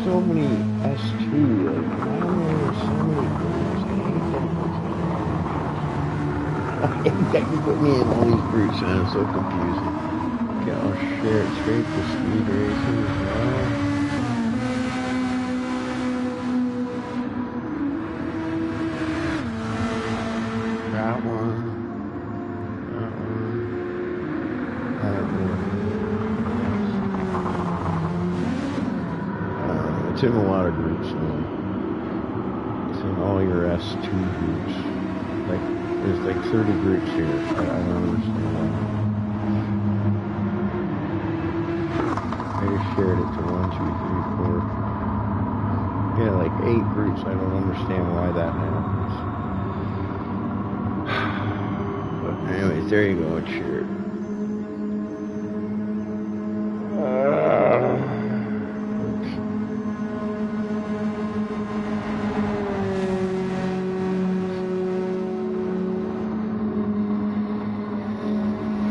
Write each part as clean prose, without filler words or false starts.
so many S2, like, why are there so many groups? I hate that you put me in all these groups, man. It's so confusing. Okay, I'll share it straight to speed racing as well. That one. That one. That one. It's in a lot of groups now. It's in all your S2 groups. Like, there's like 30 groups here. I don't understand why. I just shared it to 1, 2, 3, 4. Yeah, like 8 groups. I don't understand why that happens. But anyways, there you go. It's shared.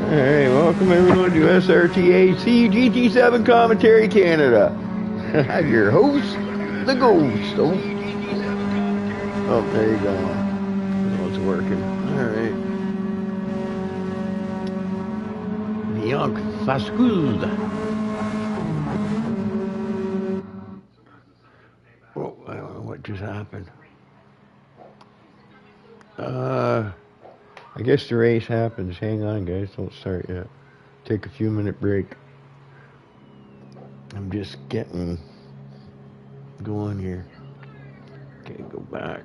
Hey, welcome everyone to SRTAC gt7 Commentary Canada. I'm your host, the Ghost. Oh, there you go. Oh, it's working. Alright. Bianc Fasculd. Oh, I don't know what just happened. I guess the race happens. Hang on, guys. Don't start yet. Take a few minute break. I'm just getting going here. Okay, go back.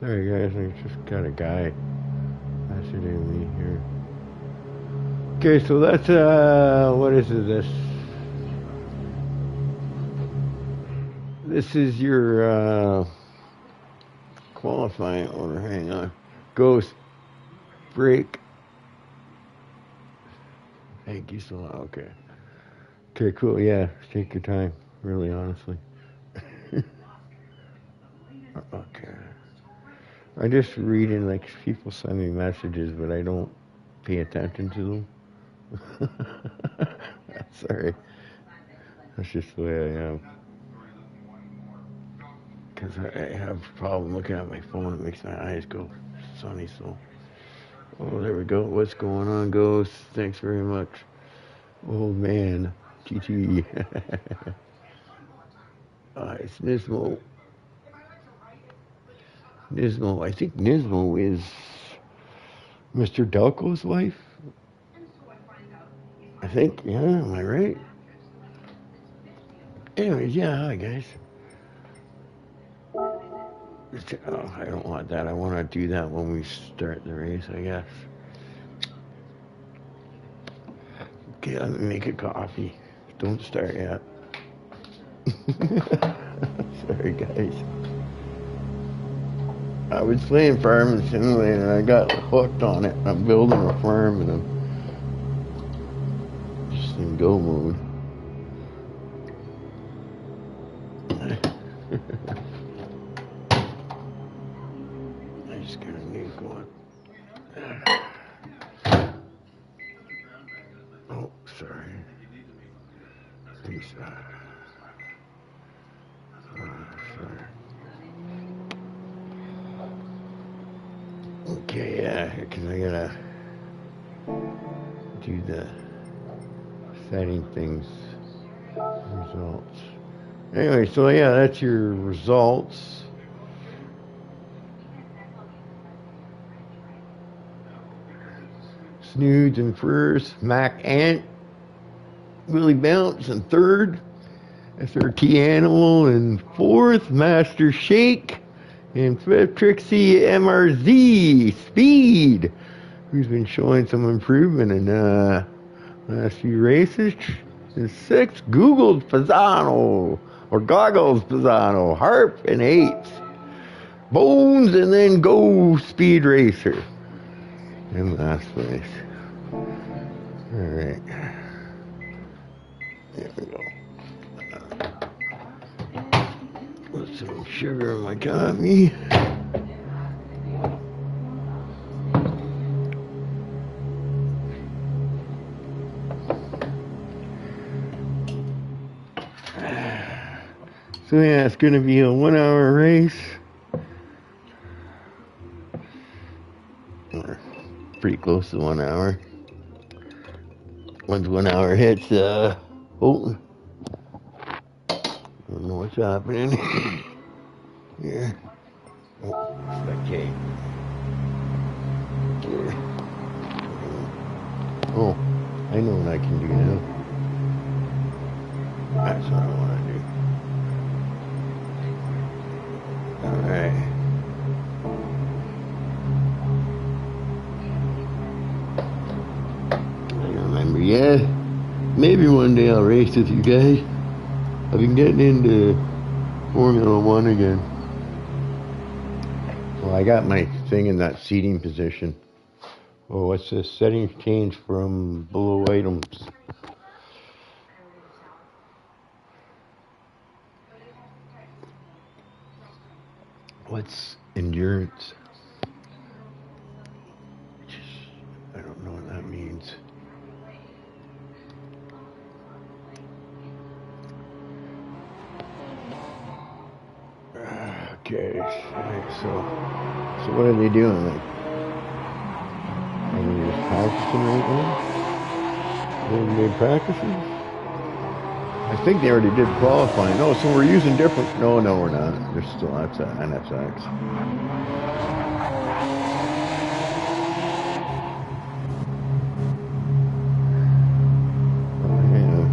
Sorry guys, I just got a guy messaging me here. Okay, so that's what is it? This is your qualifying order. Hang on. Ghost break. Thank you so much. Okay. Okay, cool. Yeah, take your time. Really, honestly. Okay. I just reading like people send me messages, but I don't pay attention to them. Sorry. That's just the way I am. Because I have a problem looking at my phone. It makes my eyes go sunny. So, oh, there we go. What's going on, Ghost? Thanks very much. Oh man, GT. It's Nismo. Nismo. I think Nismo is Mr. Delco's wife. I think. Yeah, am I right? Anyways, yeah. Hi guys. Oh, I don't want that. I want to do that when we start the race, I guess. Okay, let me make a coffee. Don't start yet. Sorry, guys. I was playing Farming Simulator and I got hooked on it. I'm building a farm and I'm just in go mode. I just got a new going. Oh, sorry. Please. Sorry. Okay, yeah, because I gotta do the setting things, results. Anyway, so yeah, that's your results. Snoods in first, Mac Ant, Willie Bounce in third, SRT Animal in fourth, Master Shake in fifth, Trixie MRZ Speed, who's been showing some improvement in last few races. In sixth, Googled Pisano, or Goggles Pisano, Harp in eighth, Bones, and then Go Speed Racer in last place. Alright. There we go. Put some sugar in my coffee. So yeah, it's going to be a 1 hour race. Or pretty close to 1 hour. Once 1 hour hits, oh, I don't know what's happening here. Oh, spectate. Here. Oh, I know what I can do now. That's what I want to do. Alright. I remember, yeah. Maybe one day I'll race with you guys. I've been getting into Formula 1 again. Well, I got my thing in that seating position. Oh, what's this? Settings change from below items. What's endurance? I don't know what that means. Okay, so what are they doing? Like, are they just practicing right now? Are they practicing? I think they already did qualifying. No, so we're using different. No, we're not. There's still NFX. Oh yeah.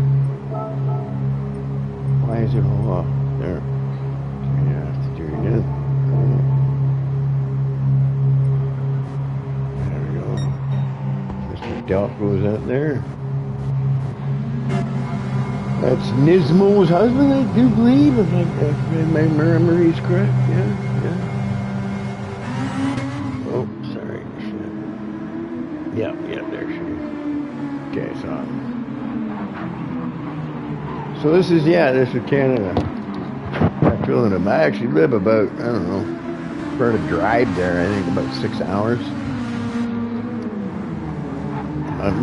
Why is it all off there? Yeah, I have to do it again. There we go. Mr. Delp goes out there. That's Nismo's husband, I do believe, if my memory is correct. Yeah. Oh, sorry. Yeah, there she is. Okay, so this is Canada. I'm feeling it. I actually live about, I don't know, for a drive there, I think about 6 hours.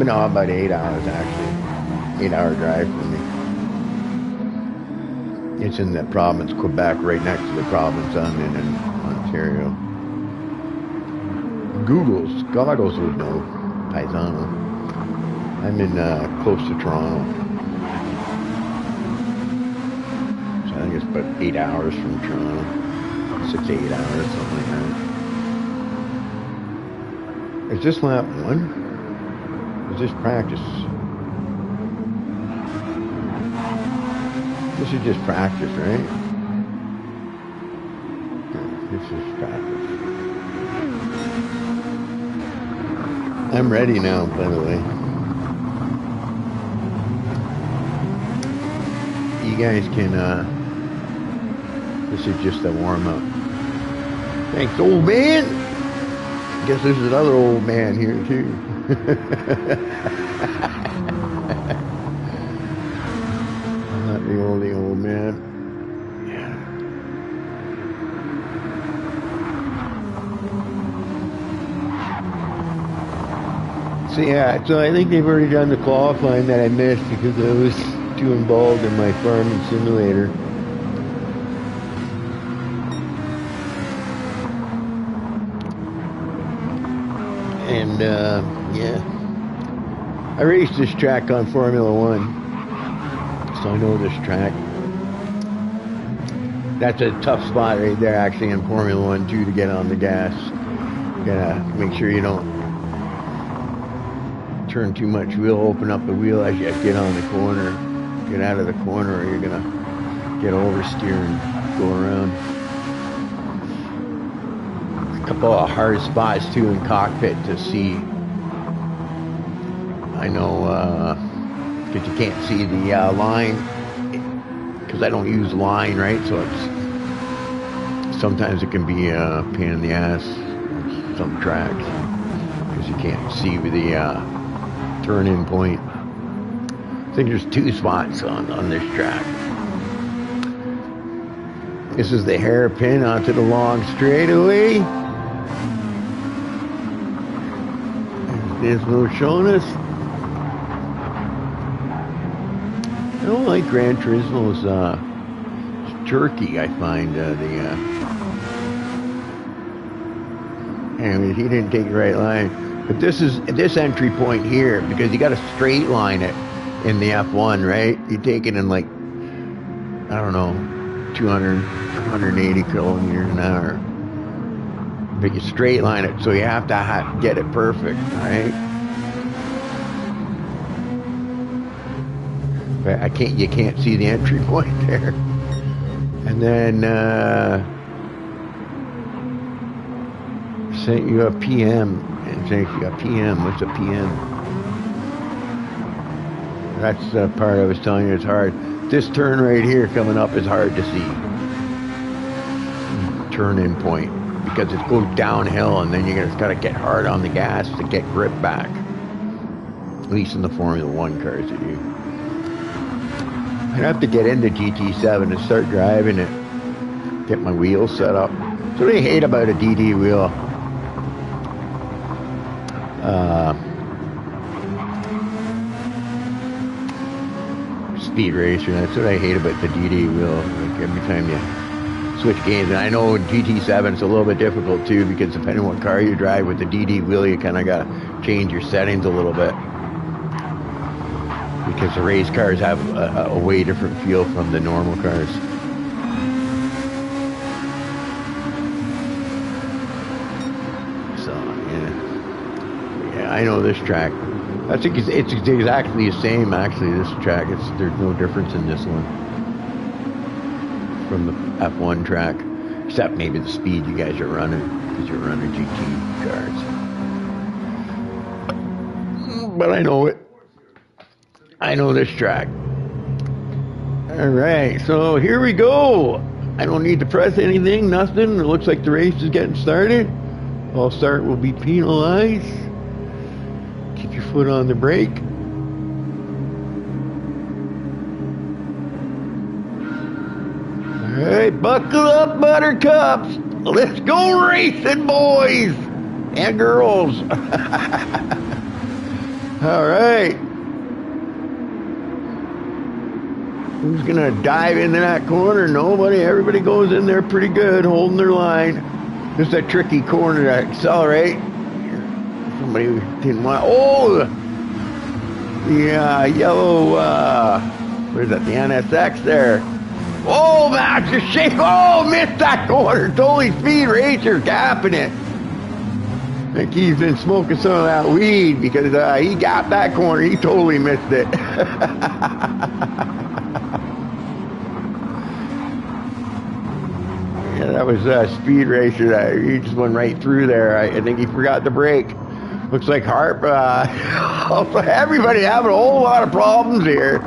No, about 8 hours actually. 8-hour drive for me. It's in the province, Quebec, right next to the province I'm in Ontario. Goggles would know, Paisano. I'm in close to Toronto. So I think it's about 8 hours from Toronto. 6 to 8 hours, something like that. Is this lap 1? Is this practice? This is just practice, right? This is practice. I'm ready now, by the way. You guys can, this is just a warm-up. Thanks, old man! I guess there's another old man here, too. The old man. Yeah. So I think they've already done the qualifying that I missed because I was too involved in my farming simulator. And yeah, I raced this track on Formula 1. So I know this track. That's a tough spot right there, actually, in Formula 1 too, to get on the gas. You gotta make sure you don't turn too much wheel, open up the wheel as you get on the corner, get out of the corner, or you're gonna get oversteer and go around. A couple of hard spots too in cockpit to see. I know, because you can't see the line, because I don't use line, right? So it's sometimes it can be a pain in the ass on some tracks because you can't see the turn-in point. I think there's 2 spots on this track. This is the hairpin onto the long straightaway. There's no showing us. I don't like Gran Turismo's jerky, I find. And he didn't take the right line. But this is this entry point here, because you got to straight line it in the F1, right? You take it in like, I don't know, 200, 180 kilometers an hour. But you straight line it, so you have to get it perfect, right? But you can't see the entry point there. And then sent you a PM, and sent you a PM. What's a PM? That's the part I was telling you it's hard. This turn right here coming up is hard to see. Turn-in point, because it goes downhill, and then you just got to get hard on the gas to get grip back. At least in the Formula 1 cars that do. I'd have to get into GT7 and start driving it. Get my wheels set up. That's what I hate about a DD wheel. Speed racer, that's what I hate about the DD wheel. Like every time you switch games, and I know in GT7 it's a little bit difficult too, because depending on what car you drive with the DD wheel, you kind of got to change your settings a little bit. Because the race cars have a way different feel from the normal cars. So, yeah, I know this track. I think it's exactly the same, actually, this track. There's no difference in this one from the F1 track, except maybe the speed you guys are running, because you're running GT cars. But I know it. I know this track. All right, so here we go. I don't need to press anything, nothing. It looks like the race is getting started. All start will be penalized. Keep your foot on the brake. All right, buckle up, buttercups. Let's go racing, boys and girls. All right. Who's gonna dive into that corner? Nobody. Everybody goes in there pretty good, holding their line. This is a tricky corner to accelerate. Somebody didn't want. Oh, the yellow. What is that? The NSX there. Oh, man, just shake. Oh, missed that corner. Totally speed racer gapping it. I think he's been smoking some of that weed, because he got that corner. He totally missed it. Yeah, that was a speed racer. He just went right through there. I think he forgot to brake. Looks like Harp. Everybody having a whole lot of problems here.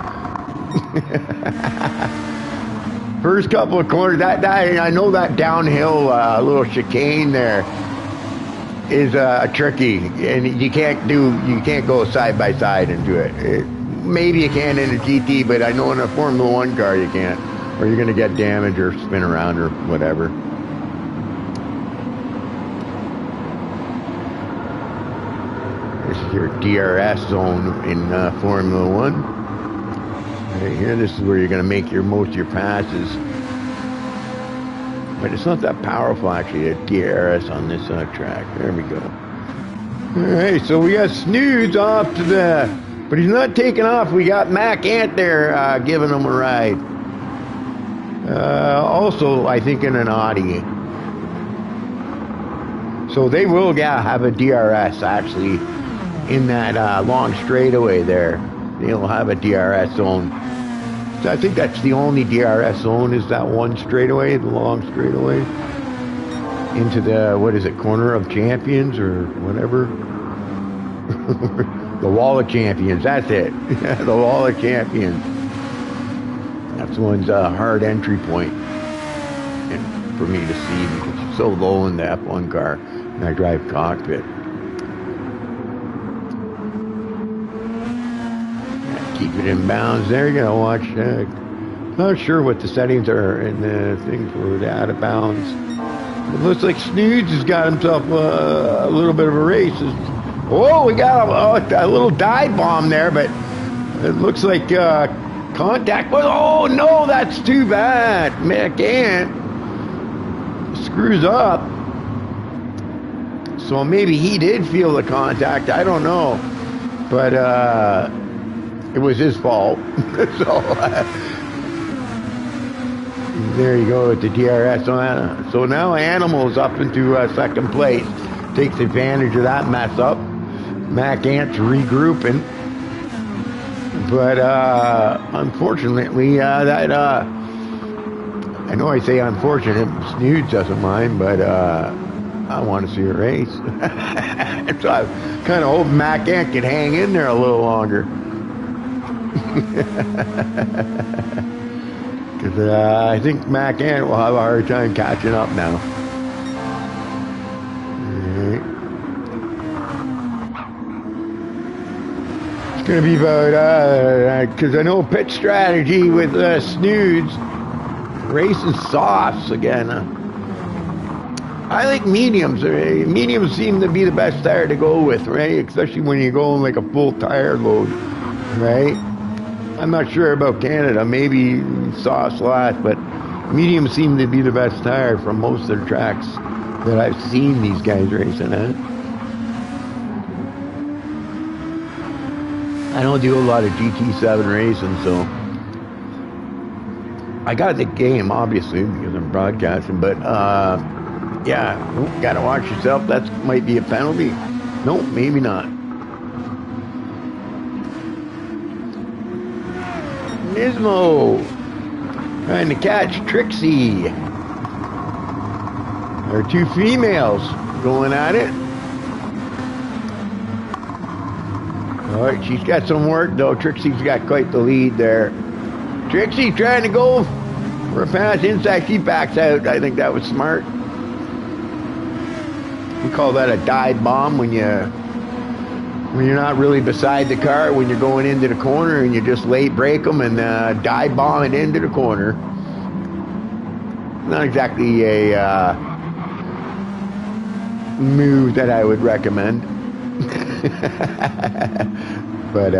First couple of corners. I know that downhill little chicane there is tricky, and you can't go side by side and do it. Maybe you can in a GT, but I know in a Formula 1 car you can't. Or you're going to get damaged or spin around or whatever. This is your DRS zone in Formula 1. Right here, this is where you're going to make most of your passes. But it's not that powerful, actually, the DRS on this track. There we go. All right, so we got Snoods off to the... But he's not taking off. We got Mac Ant there giving him a ride. Also, I think in an Audi. So they will have a DRS, actually, in that long straightaway there. They'll have a DRS zone. I think that's the only DRS zone, is that one straightaway, the long straightaway into the, what is it, corner of champions or whatever. The wall of champions, that's it. The wall of champions. That's the one's hard entry point, and for me to see because it's so low in the F1 car, and I drive cockpit. Keep it in bounds there. You're gonna watch. Not sure what the settings are in the thing for the out of bounds. It looks like Snoods has got himself a little bit of a race. Oh, we got a little dive bomb there, but it looks like contact. Oh no, that's too bad. McCann screws up. So maybe he did feel the contact. I don't know, but it was his fault. So there you go with the DRS. So now Animal's up into second place. Takes advantage of that mess up. McCann's regrouping. But unfortunately, that I know I say unfortunate, Snoods doesn't mind, but I want to see a race. So I kind of hope McCann can hang in there a little longer. Because I think McCann will have a hard time catching up now. It's going to be about, because I know pit strategy with Snoods, racing softs again. I like mediums. Mediums seem to be the best tire to go with, right? Especially when you're going like a full tire load, right? I'm not sure about Canada. Maybe softs last, but mediums seem to be the best tire from most of the tracks that I've seen these guys racing at. I don't do a lot of GT7 racing, so I got the game obviously because I'm broadcasting, but yeah, gotta watch yourself. That might be a penalty. Nope, maybe not. Nismo trying to catch Trixie. There are two females going at it. Alright, she's got some work though. Trixie's got quite the lead there. Trixie trying to go for a pass inside. She backs out. I think that was smart. We call that a dive bomb when you're not really beside the car, when you're going into the corner and you just late brake them and dive bomb it into the corner. Not exactly a move that I would recommend. But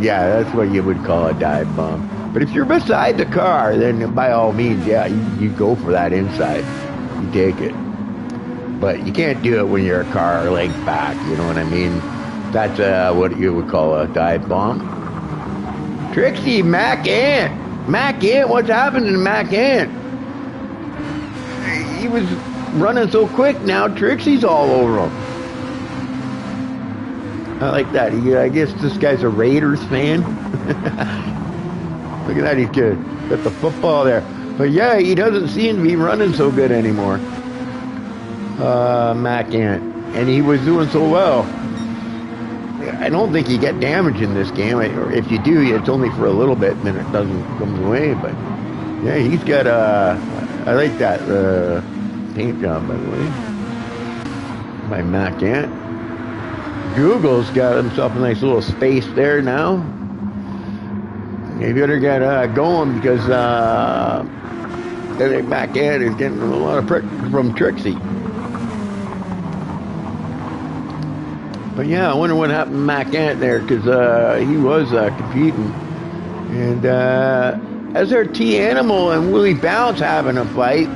yeah, that's what you would call a dive bomb. But if you're beside the car, then by all means, yeah, you go for that inside. You take it. But you can't do it when you're a car leg back, you know what I mean? That's what you would call a dive bomb. Trixie, McCann, what's happening to McCann? He was running so quick now, Trixie's all over him. I like that. I guess this guy's a Raiders fan. Look at that, he's good. Got the football there. But yeah, he doesn't seem to be running so good anymore. McCann. And he was doing so well. I don't think you get damage in this game. Or if you do, it's only for a little bit, and then it doesn't come away. But yeah, he's got I like that paint job, by the way, by McCann. Google's got himself a nice little space there now. He better get going because I think McCann is getting a lot of prick from Trixie. But yeah, I wonder what happened to McCann there, because he was competing. And SRT Animal and Willie Bounce having a fight.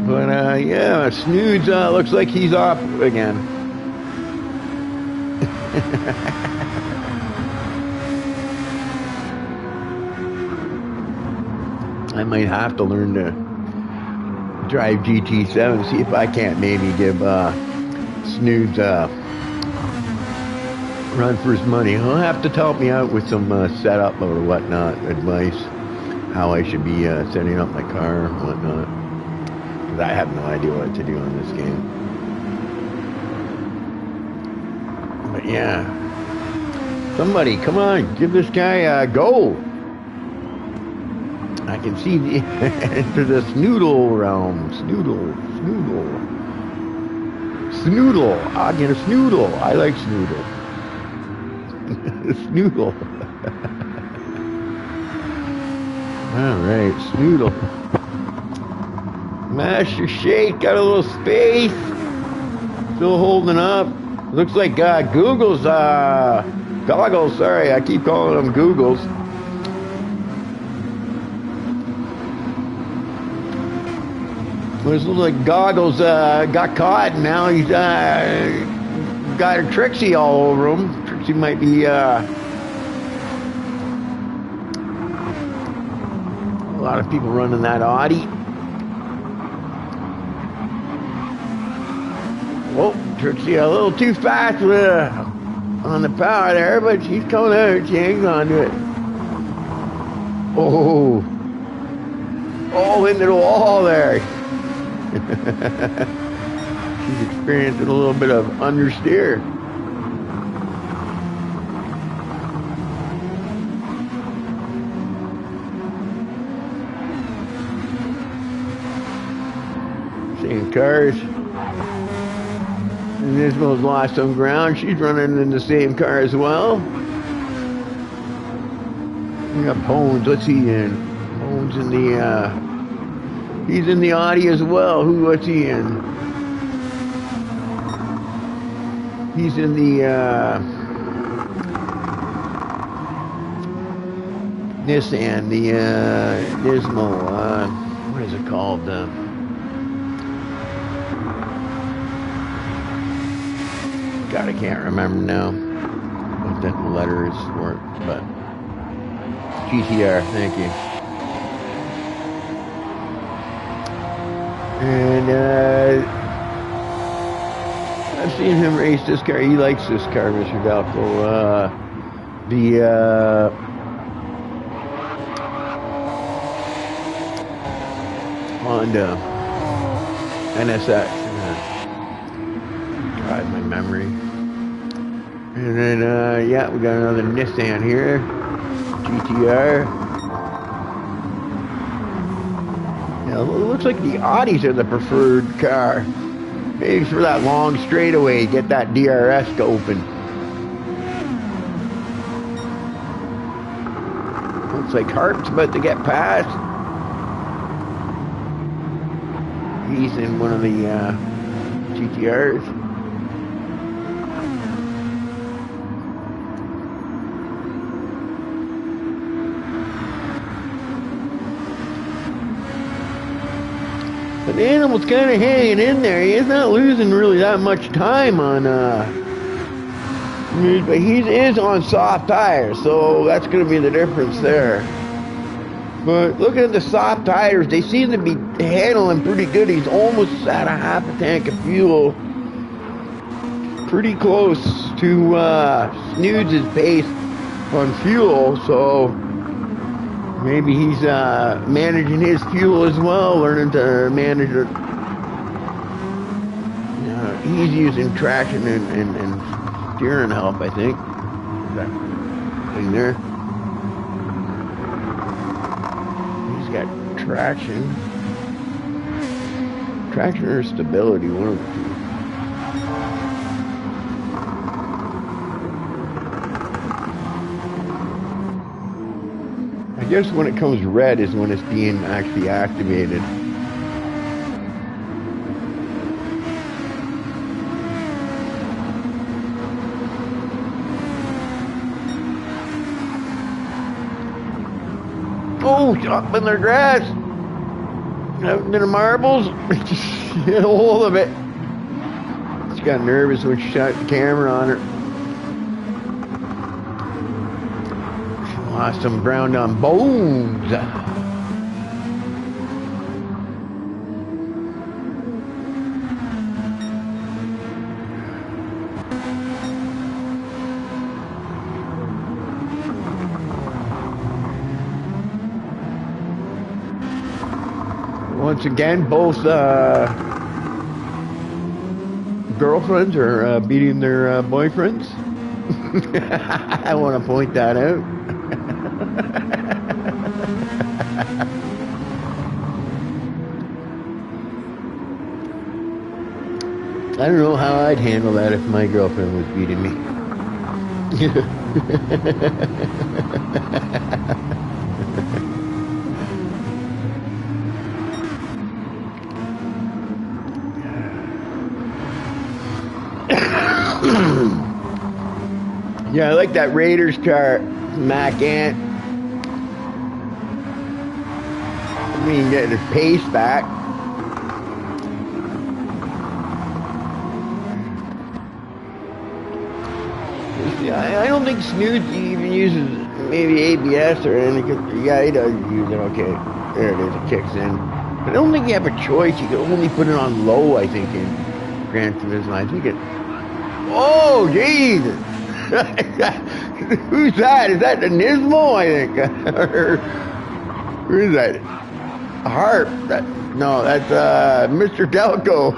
But yeah, Snoods looks like he's off again. I might have to learn to drive GT7, see if I can't maybe give snooze run for his money. He'll have to help me out with some setup or whatnot, advice, how I should be setting up my car and whatnot. Because I have no idea what to do on this game. But yeah. Somebody, come on, give this guy a go. I can see into the Snoodle realm. Snoodle. I'll get a Snoodle. I like Snoodle. Snoodle. Alright, Snoodle. Master Shake, got a little space. Still holding up. Looks like Google's, goggles, sorry, I keep calling them Googles. This looks like Goggles got caught, and now he's got a Trixie all over him. Trixie might be a lot of people running that Audi. Whoa, Trixie a little too fast on the power there, but she's coming out. She hangs on to it. Oh, into the wall there. She's experiencing a little bit of understeer. Same cars. And Nismo's lost some ground. She's running in the same car as well. We got Bones. What's he in? Bones in the he's in the Audi as well. What's he in? He's in the Nissan, the Nismo, what is it called? God, I can't remember now what that letter is for, but GTR, thank you. And I've seen him race this car. He likes this car, Mr. Valco. The Honda NSX. God, my memory. And then, yeah, we got another Nissan here. GTR. Yeah, it looks like the Audis are the preferred car. Maybe for that long straightaway, get that DRS to open. Looks like Harp's about to get past. He's in one of the GTRs. But the animal's kind of hanging in there. He's not losing really that much time on, but he is on soft tires, so that's going to be the difference there. But looking at the soft tires, they seem to be handling pretty good. He's almost at a half a tank of fuel. Pretty close to Snooz's pace on fuel, so maybe he's managing his fuel as well, learning to manage it. He's using traction and steering help, I think. That thing there. He's got traction. Traction or stability, one of the two. I guess when it comes red is when it's being actually activated. Oh, up in their grass. Out in the marbles. Just hit a hold of it. She got nervous when she shot the camera on her. Lost some ground on Bones. once again, both girlfriends are beating their boyfriends. I want to point that out. I don't know how I'd handle that if my girlfriend was beating me. Yeah, I like that Raiders car, Mac Ant. I mean, getting his pace back. I don't think Snoot even uses maybe ABS or anything. Yeah, he does use it. Okay, there it is. It kicks in. But I don't think you have a choice. You can only put it on low, I think, in Gran Turismo. I think it... Oh, Jesus! Who's that? Is that the Nismo, I think? Who is that? A Harp? No, that's Mr. Delco.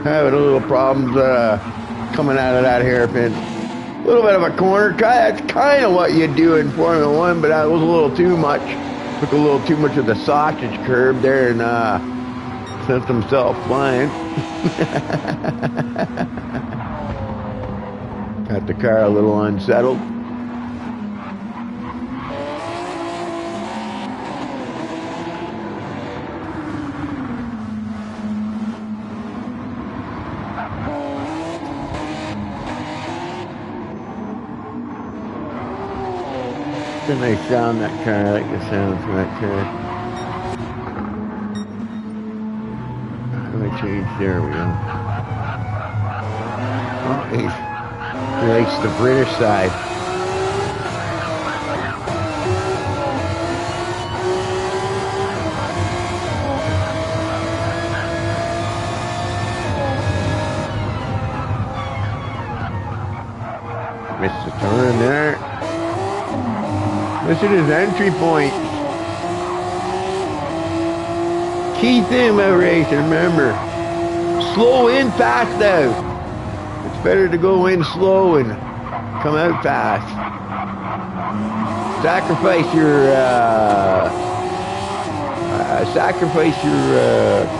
Having a little problems coming out of that hairpin. A little bit of a corner cut. That's kind of what you do in Formula One, but that was a little too much. Took a little too much of the sausage curve there and sent himself flying. Got the car a little unsettled. It's a nice sound, that car. I like the sound from that car. How do I change? There we go. Oh, he likes the British side. Missed the turn there. This is his entry point. Key thing about racing, remember, slow in, fast out. It's better to go in slow and come out fast. Sacrifice your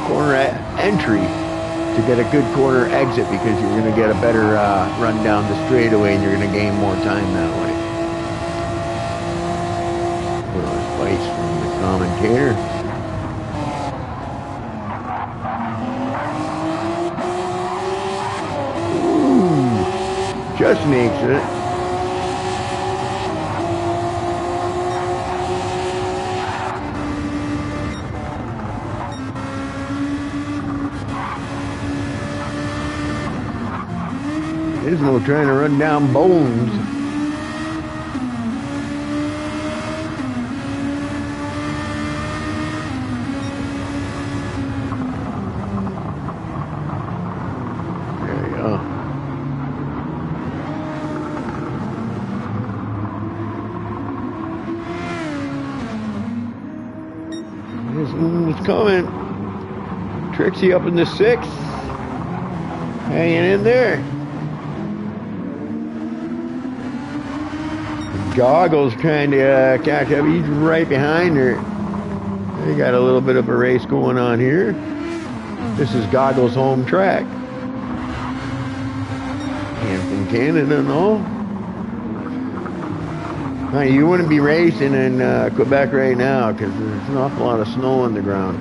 corner entry to get a good corner exit, because you're going to get a better run down the straightaway and you're going to gain more time that way. Advice from the commentator. Ooh, just makes it. Ismo trying to run down Bones. It's coming. Trixie up in the 6th. Hanging in there. Goggles trying to catch up. He's right behind her. They got a little bit of a race going on here. This is Goggles' home track. Hampton, Canada, no? You wouldn't be racing in Quebec right now because there's an awful lot of snow on the ground.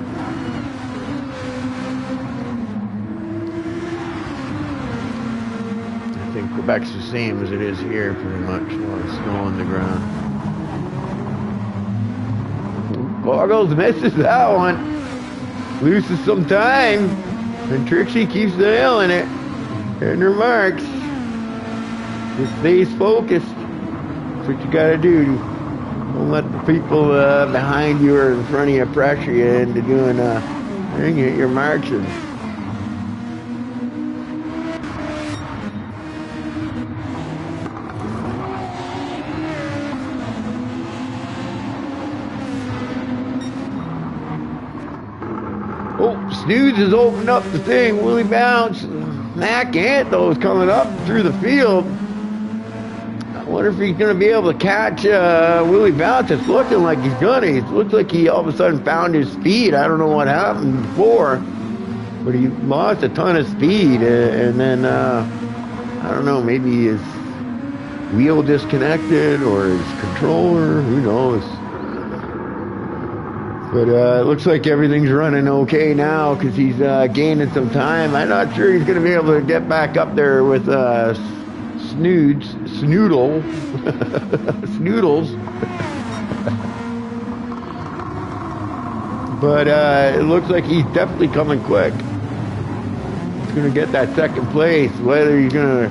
I think Quebec's the same as it is here, pretty much. A lot of snow on the ground. Goggles misses that one. Loses some time. And Trixie keeps nailing it. Hitting her marks. Just stays focused. That's what you gotta do. Don't let the people behind you or in front of you pressure you into doing hit your marks. And Snooze has opened up the thing. Willie Bounce. Mac Ant, though, is coming up through the field. I wonder if he's going to be able to catch Willie Bounce. It's looking like he's going to. It looks like he all of a sudden found his speed. I don't know what happened before, but he lost a ton of speed. And then, I don't know, maybe his wheel disconnected or his controller. Who knows? But it looks like everything's running okay now because he's gaining some time. I'm not sure he's going to be able to get back up there with Snoodles. But it looks like he's definitely coming quick. He's going to get that second place. Whether he's going to...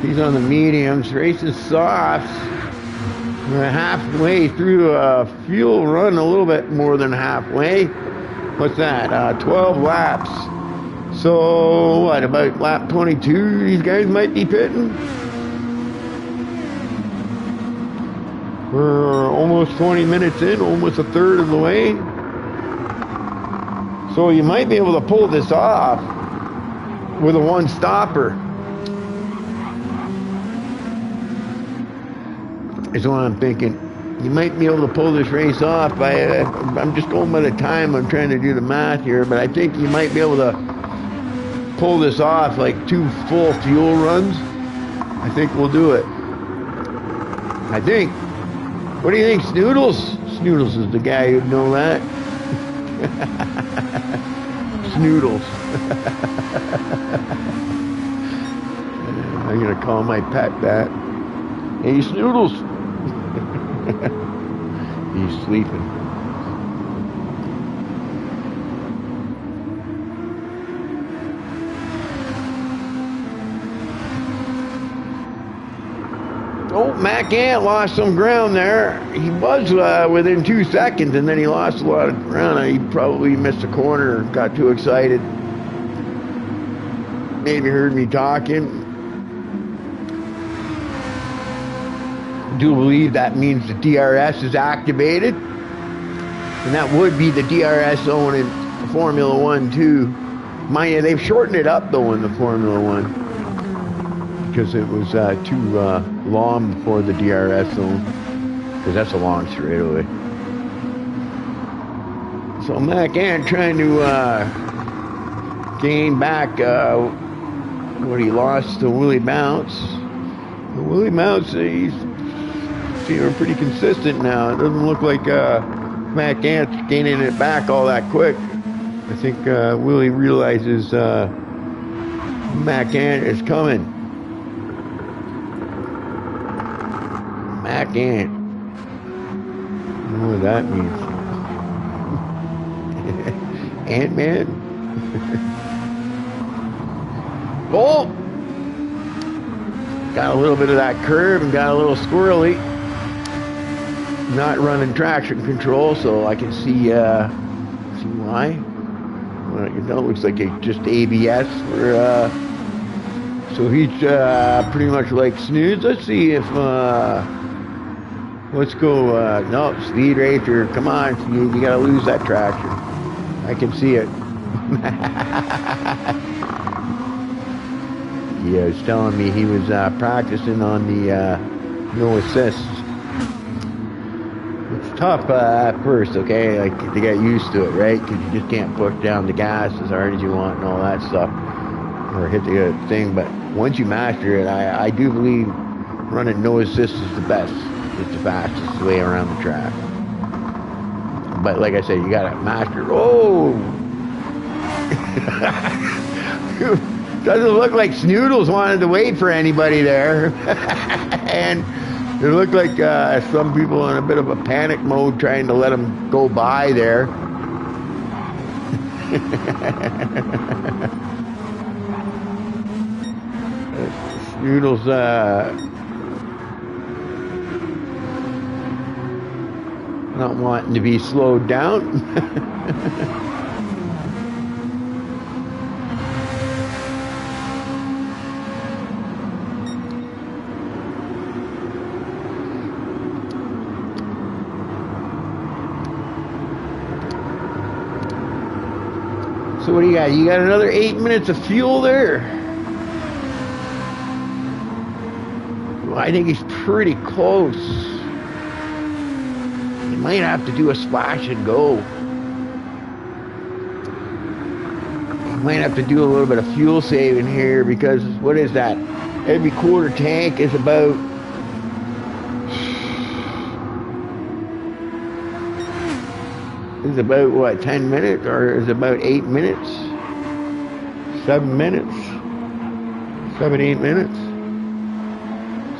He's on the mediums, racing softs. We're halfway through a fuel run, a little bit more than halfway. What's that? 12 laps. So, what, about lap 22, these guys might be pitting? We're almost 20 minutes in, almost a third of the way. So you might be able to pull this off with a one-stopper. Is what I'm thinking. You might be able to pull this race off. I'm just going by the time. I'm trying to do the math here, but I think you might be able to pull this off like 2 full fuel runs. I think we'll do it. I think. What do you think, Snoodles? Snoodles is the guy who'd know that. Snoodles. I'm gonna call my pet that. Hey, Snoodles. He's sleeping. Oh, Mac Ant lost some ground there. He was within 2 seconds, and then he lost a lot of ground. He probably missed a corner, got too excited. Maybe heard me talking. I do believe that means the DRS is activated, and that would be the DRS zone in Formula 1 too. Mind you, they've shortened it up though in the Formula 1 because it was too long before the DRS zone, because that's a long straightaway. So Mac Ant trying to gain back what he lost to Willie Bounce. Willie Bounce, he's pretty consistent now. It doesn't look like Mac Ant's gaining it back all that quick. I think Willie realizes Mac Ant is coming. Mac Ant. I don't know what that means. Ant-Man? Oh! Got a little bit of that curve and got a little squirrely. Not running traction control, so I can see why. Well, you know, it looks like it's just ABS for so he's pretty much like Snooze. Let's see if let's go no, Speed Racer, come on Snooze, you gotta lose that traction. I can see it. He was telling me he was practicing on the no assist. It's tough at first, okay, like to get used to it, right? Because you just can't push down the gas as hard as you want and all that stuff, or hit the thing. But once you master it, I do believe running no assist is the best. It's the fastest way around the track. But like I said, you gotta master. Oh! Doesn't look like Snoodles wanted to wait for anybody there. And it looked like some people in a bit of a panic mode trying to let him go by there. Snoodles not wanting to be slowed down. So what do you got? You got another 8 minutes of fuel there? Well, I think he's pretty close. You might have to do a splash and go. You might have to do a little bit of fuel saving here because what is that? Every quarter tank is about what, 10 minutes, or is it about 8 minutes? 7 minutes? 7, 8 minutes?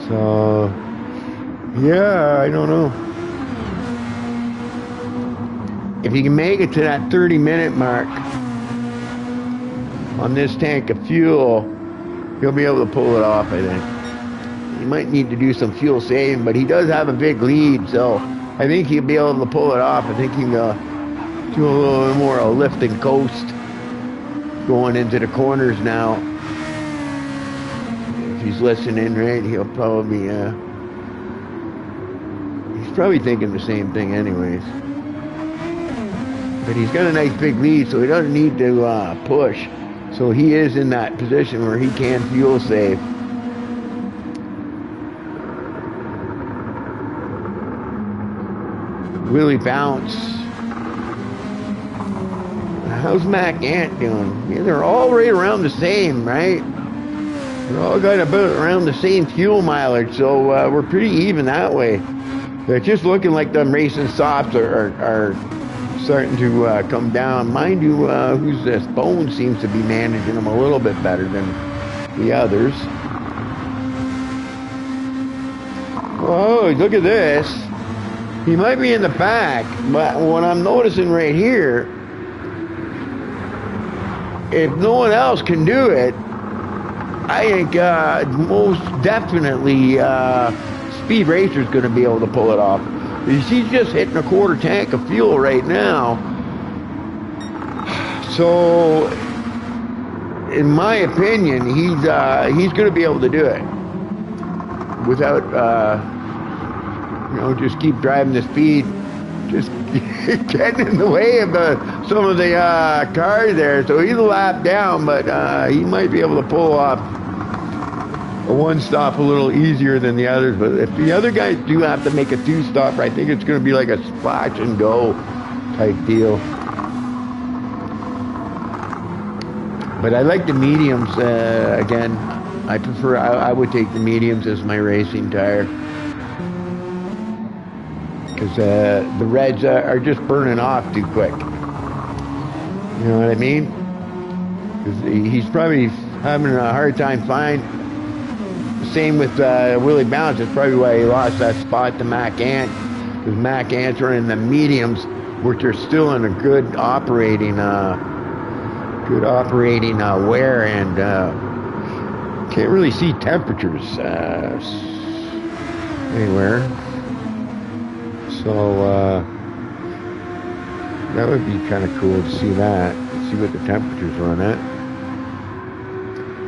So, yeah, I don't know. If you can make it to that 30-minute mark on this tank of fuel, he'll be able to pull it off, I think. He might need to do some fuel saving, but he does have a big lead, so I think he'll be able to pull it off. I think he can do a little bit more of a lift and coast going into the corners now. If he's listening, right, he'll probably he's probably thinking the same thing anyways. But he's got a nice big lead, so he doesn't need to push. So he is in that position where he can fuel save. Willie Bounce. How's Mac Ant doing? Yeah, they're all right around the same, right? They're all got about around the same fuel mileage, so we're pretty even that way. They're just looking like them racing softs are starting to come down. Mind you, who's this? Bone seems to be managing them a little bit better than the others. Oh, look at this. He might be in the back, but what I'm noticing right here, if no one else can do it, I think most definitely Speed Racer's going to be able to pull it off. He's just hitting a quarter tank of fuel right now. So, in my opinion, he's going to be able to do it without, just keep driving the speed. Just getting in the way of some of the cars there. So he's a lap down, but he might be able to pull off a one-stop a little easier than the others. But if the other guys do have to make a two-stop, I think it's going to be like a splash and go type deal. But I like the mediums. Again, I prefer. I would take the mediums as my racing tire. Because the reds are just burning off too quick. You know what I mean? Because he's probably having a hard time finding. Same with Willie Bounce. That's probably why he lost that spot to Mac Ant. Because Mac Ant's running the mediums, which are still in a good operating wear, and can't really see temperatures anywhere. So that would be kind of cool to see that, see what the temperatures run at.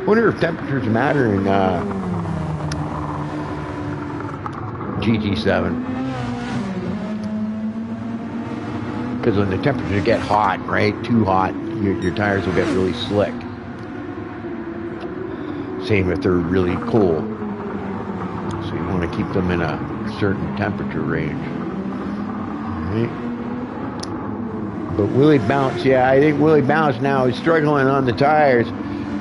Wonder if temperatures matter in gt7. Because when the temperatures get hot, right, too hot, your tires will get really slick. Same if they're really cold. So you want to keep them in a certain temperature range. Right. But Willie Bounce, yeah, I think Willie Bounce now is struggling on the tires,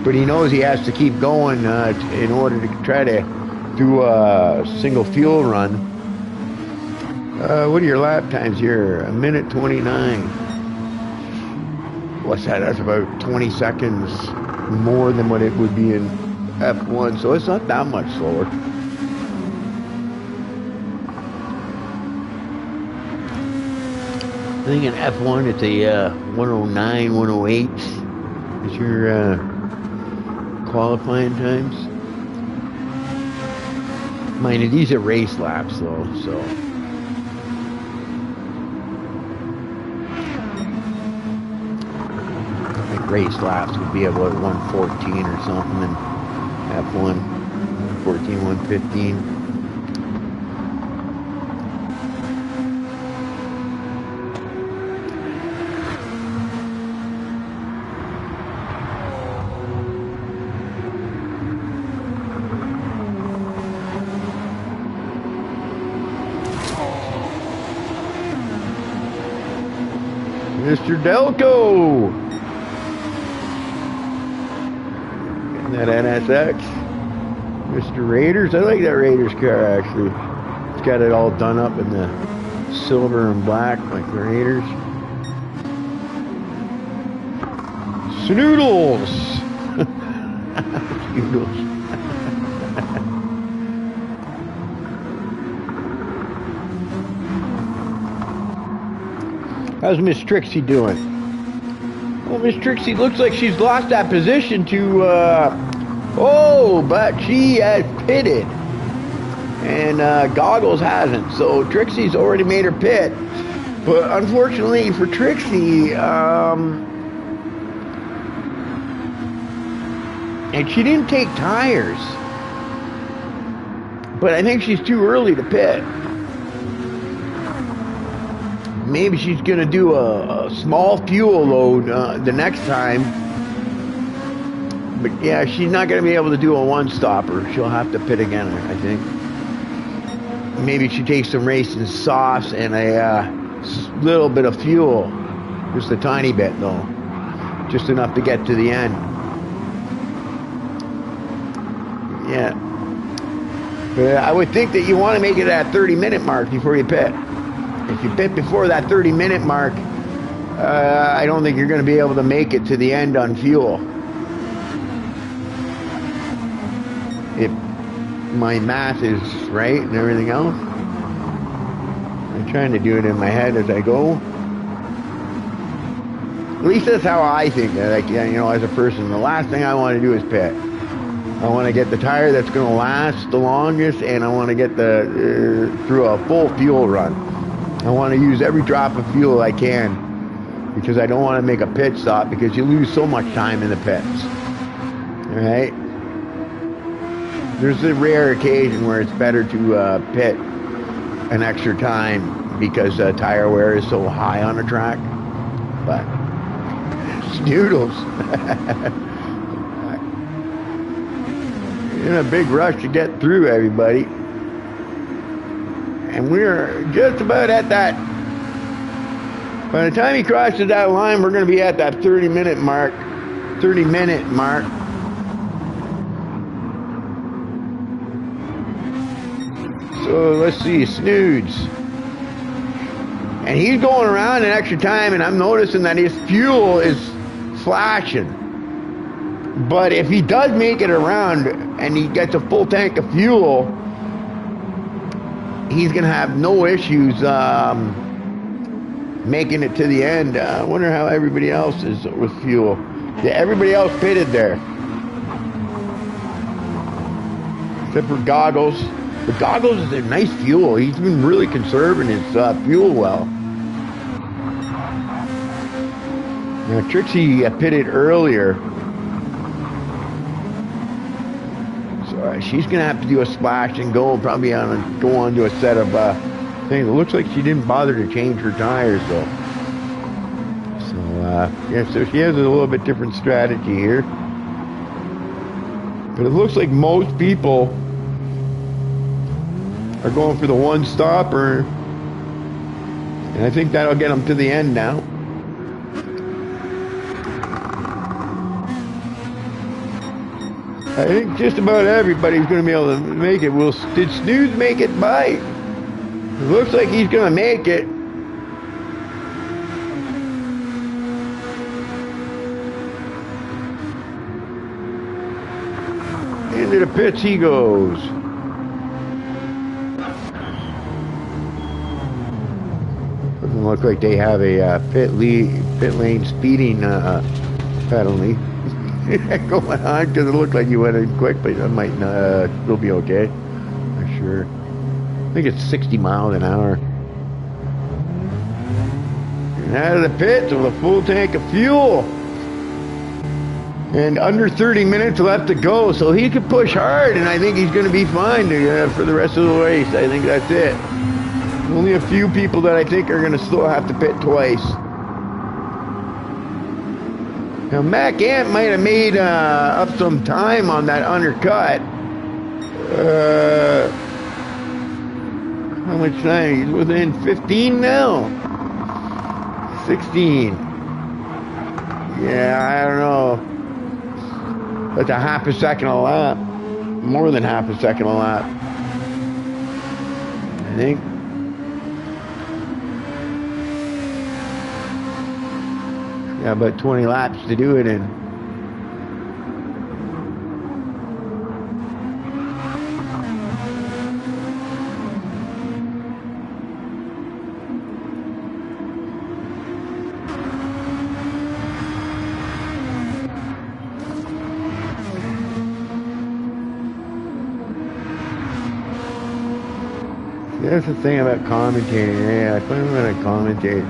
but he knows he has to keep going in order to try to do a single fuel run. What are your lap times here? 1:29. What's that? That's about 20 seconds more than what it would be in F1, so it's not that much slower. I think in F1 it's a 109, 108 is your qualifying times. Mind you, these are race laps though, so. I think race laps would be about 114 or something, and F1 114, 115. Mr. Delco. Getting that NSX. Mr. Raiders. I like that Raiders car, actually. It's got it all done up in the silver and black like the Raiders. Snoodles. Snoodles. How's Miss Trixie doing? Well, Miss Trixie looks like she's lost that position to, but she has pitted. And Goggles hasn't. So Trixie's already made her pit. But unfortunately for Trixie, and she didn't take tires. But I think she's too early to pit. Maybe she's going to do a small fuel load the next time. But yeah, she's not going to be able to do a one-stopper. She'll have to pit again, I think. Maybe she takes some racing softs and a little bit of fuel. Just a tiny bit, though. Just enough to get to the end. Yeah. But I would think that you want to make it at 30-minute mark before you pit. If you pit before that 30-minute mark, I don't think you're going to be able to make it to the end on fuel. If my math is right and everything else. I'm trying to do it in my head as I go. At least that's how I think. Like, you know, as a person, the last thing I want to do is pit. I want to get the tire that's going to last the longest, and I want to get the through a full fuel run. I want to use every drop of fuel I can, because I don't want to make a pit stop, because you lose so much time in the pits. All right? There's a rare occasion where it's better to pit an extra time because tire wear is so high on the track. But Snoodles. In a big rush to get through, everybody. And we're just about at that. By the time he crosses that line, we're going to be at that 30-minute mark. 30-minute mark. So let's see, Snoods. And he's going around an extra time, and I'm noticing that his fuel is flashing. But if he does make it around and he gets a full tank of fuel, he's going to have no issues making it to the end. I wonder how everybody else is with fuel. Yeah, everybody else pitted there. Except for Goggles. But Goggles is a nice fuel. He's been really conserving his fuel well. Now, Trixie pitted earlier. So she's going to have to do a splash and go, probably go on to a set of things. It looks like she didn't bother to change her tires, though. So, yeah, so she has a little bit different strategy here. But it looks like most people are going for the one-stopper. And I think that'll get them to the end now. I think just about everybody's going to be able to make it. Did Snooze make it by? It looks like he's going to make it. Into the pits he goes. Doesn't look like they have a pit lane speeding penalty going on, because it looked like you went in quick, but it might not still be okay. Not sure. I think it's 60 miles an hour. And out of the pits with a full tank of fuel. And under 30 minutes left to go, so he could push hard, and I think he's going to be fine for the rest of the race. I think that's it. Only a few people that I think are going to still have to pit twice. Now, Mac Ant might have made up some time on that undercut. How much time? He's within 15 now. 16. Yeah, I don't know. That's a half a second a lap. More than half a second a lap, I think. Yeah, about 20 laps to do it in. That's the thing about commentating. Yeah, I find when I commentate,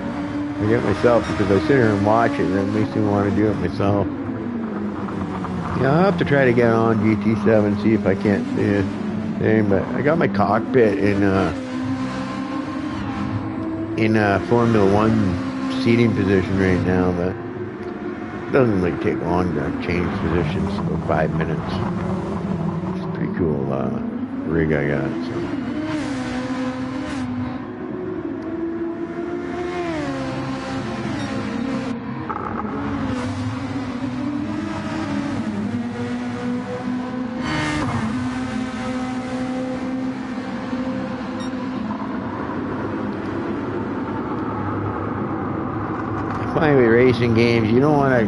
I get myself, because I sit here and watch it, and it makes me want to do it myself. Yeah, I'll have to try to get on gt7, see if I can't see it. But I got my cockpit in Formula One seating position right now, but it doesn't really take long to change positions, about 5 minutes. It's a pretty cool rig I got. So. With racing games, you don't want to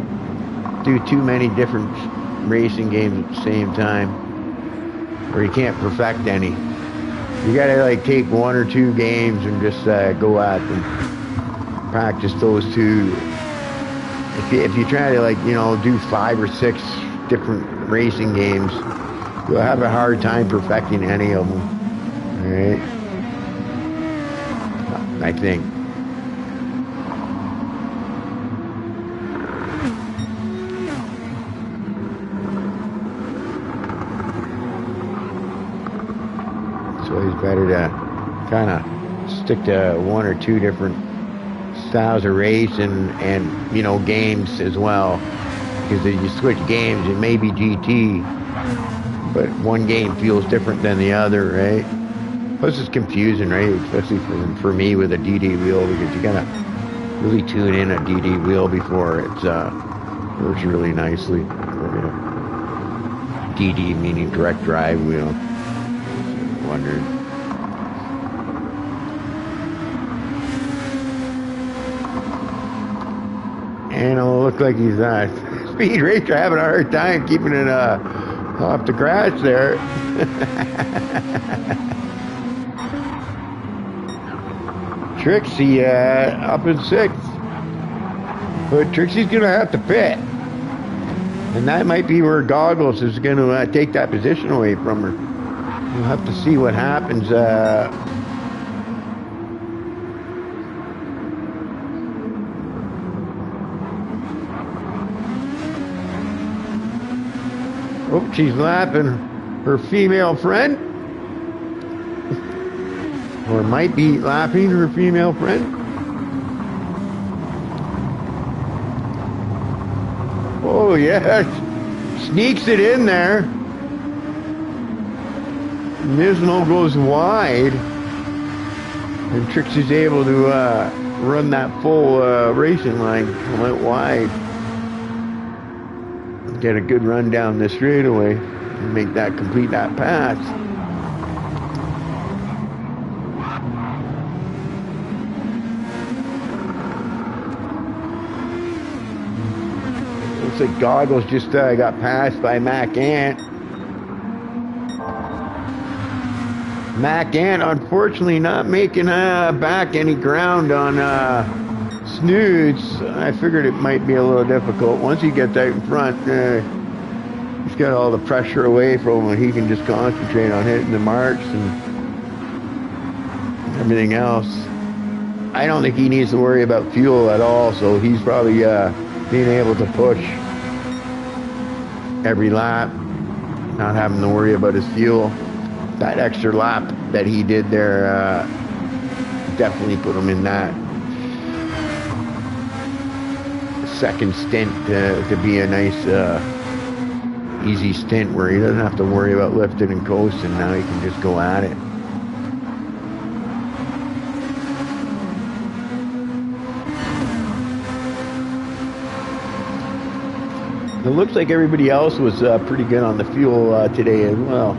do too many different racing games at the same time, or you can't perfect any. You gotta like take one or two games and just go at them, practice those two. If you try to, like, you know, do 5 or 6 different racing games, you'll have a hard time perfecting any of them. All right, I think. So it's better to kind of stick to 1 or 2 different styles of race and you know, games as well. Because if you switch games, it may be GT, but one game feels different than the other, right? Plus it's confusing, right? Especially for me with a DD wheel, because you gotta really tune in a DD wheel before it works really nicely. DD meaning direct drive wheel. Wondered. And it'll look like he's speed racer having a hard time keeping it off the grass there. Trixie up in 6th, but Trixie's gonna have to pit, and that might be where Goggles is gonna take that position away from her. We'll have to see what happens. Oh, she's lapping her female friend. Or might be lapping her female friend. Oh, yes. Sneaks it in there. Nismo goes wide, and Trixie's able to run that full racing line, come out wide, get a good run down the straightaway, and complete that pass. Looks like Goggles just got passed by Mac Ant. Mac Ant, unfortunately, not making back any ground on Snoods. I figured it might be a little difficult. Once he gets out in front, he's got all the pressure away from him. He can just concentrate on hitting the marks and everything else. I don't think he needs to worry about fuel at all, so he's probably being able to push every lap, not having to worry about his fuel. That extra lap that he did there definitely put him in that second stint to be a nice easy stint where he doesn't have to worry about lifting and coasting. Now he can just go at it. It looks like everybody else was pretty good on the fuel today as well.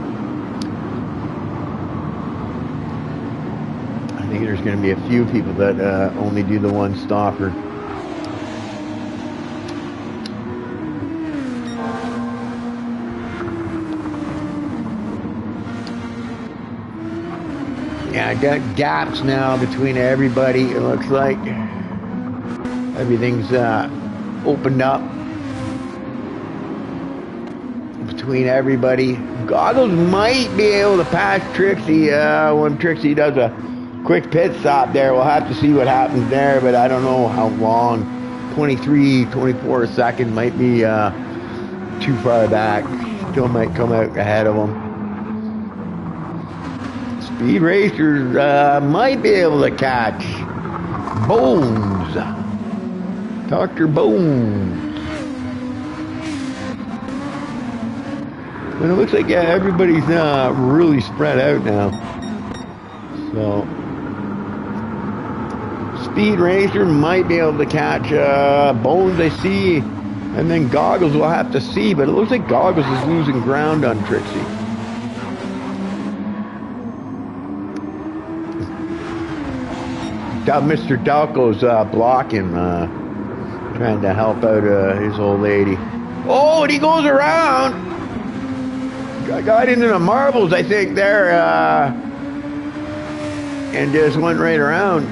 I think there's going to be a few people that only do the one stopper. Yeah, I got gaps now between everybody. It looks like everything's opened up between everybody. Goggles might be able to pass Trixie when Trixie does a quick pit stop there. We'll have to see what happens there, but I don't know how long. 23, 24 seconds might be too far back. Still might come out ahead of them. Speed Racers might be able to catch Bones. Dr. Bones. But it looks like, yeah, everybody's really spread out now. So, Speed Racer might be able to catch Bones, I see. And then Goggles will have to see. But it looks like Goggles is losing ground on Trixie. Mr. Dalco's blocking, trying to help out his old lady. Oh, and he goes around. Got into the marbles, I think, there, and just went right around.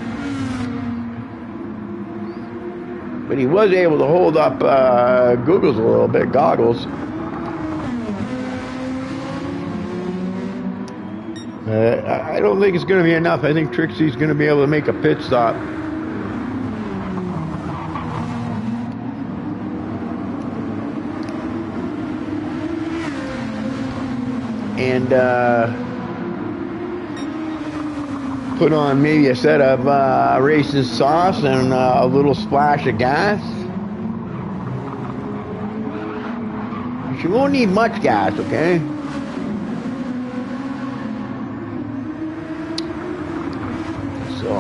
But he was able to hold up Goggles a little bit. I don't think it's going to be enough. I think Trixie's going to be able to make a pit stop. And put on maybe a set of racing sauce and a little splash of gas. She won't need much gas, okay? So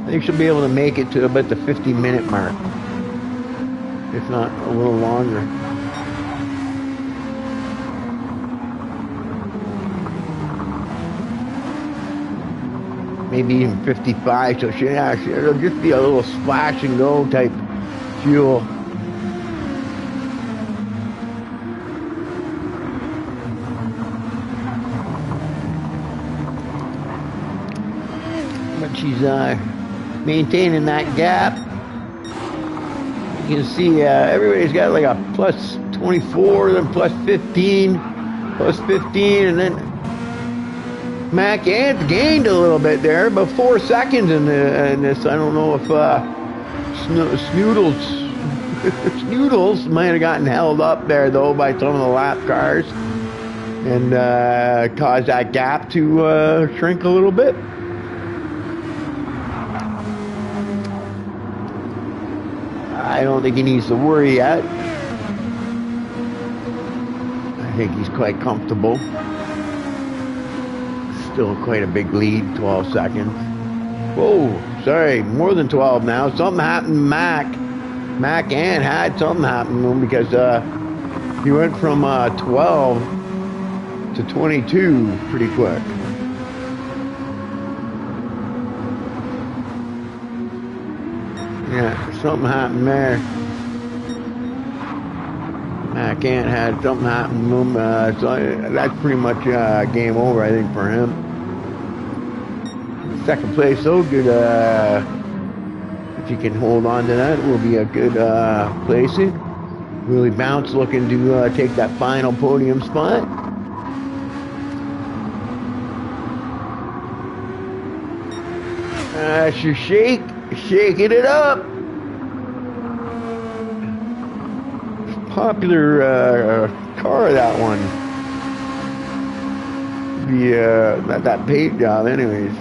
I think she'll be able to make it to about the 50-minute mark, if not a little longer. Maybe even 55, so it'll just be a little splash and go type fuel. But she's maintaining that gap. You can see everybody's got like a plus 24, then plus 15, plus 15, and then Mac Ant gained a little bit there, about 4 seconds in this. I don't know if Snoodles might have gotten held up there though by some of the lap cars and caused that gap to shrink a little bit. I don't think he needs to worry yet. I think he's quite comfortable. Still quite a big lead, 12 seconds. Whoa, sorry, more than 12 now. Something happened to Mac. Mac Ant had something happen to him because he went from 12 to 22 pretty quick. Yeah, something happened there. Mac Ant had something happen to him, so that's pretty much game over, I think, for him. Second place, though, good. If you can hold on to that, it will be a good placing. Willie Bounce looking to take that final podium spot. She's shaking it up. Popular car, that one. Not that paint job, anyways.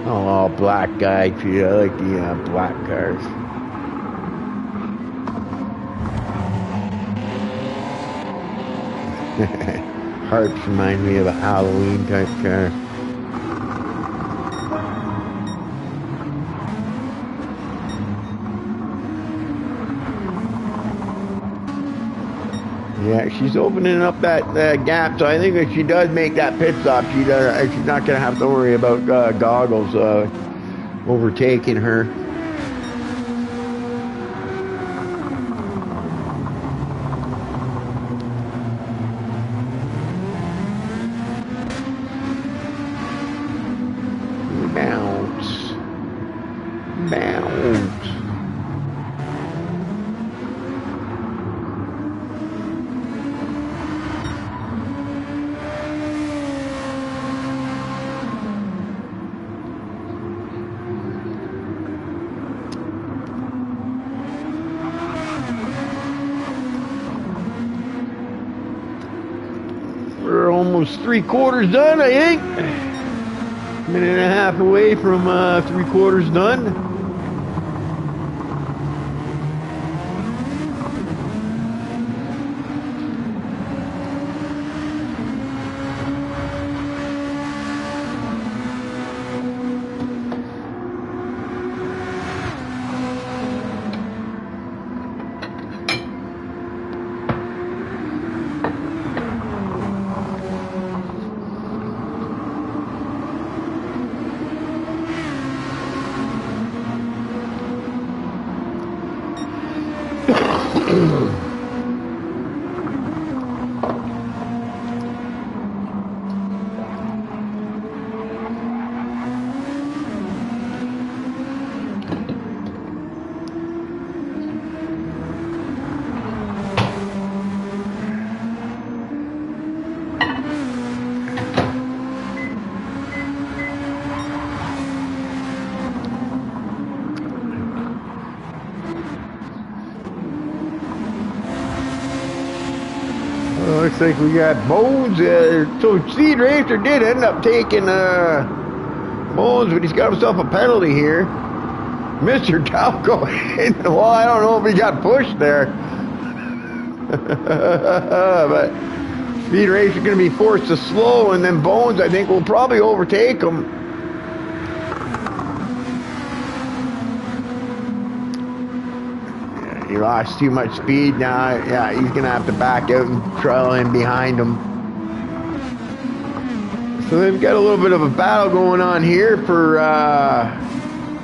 Oh, black guy too. I like the black cars. Hearts remind me of a Halloween type car. Yeah, she's opening up that gap, so I think if she does make that pit stop, she's not going to have to worry about goggles overtaking her. Bounce. Bounce. We're almost 3/4 done, I think. Minute and a half away from 3/4 done. Looks like we got Bones. So Speed Racer did end up taking Bones, but he's got himself a penalty here. Mr. Talco. Well, I don't know if he got pushed there. But Speed Racer going to be forced to slow, and then Bones, I think, will probably overtake him. He lost too much speed now. Yeah, he's going to have to back out and trail in behind him. So they've got a little bit of a battle going on here for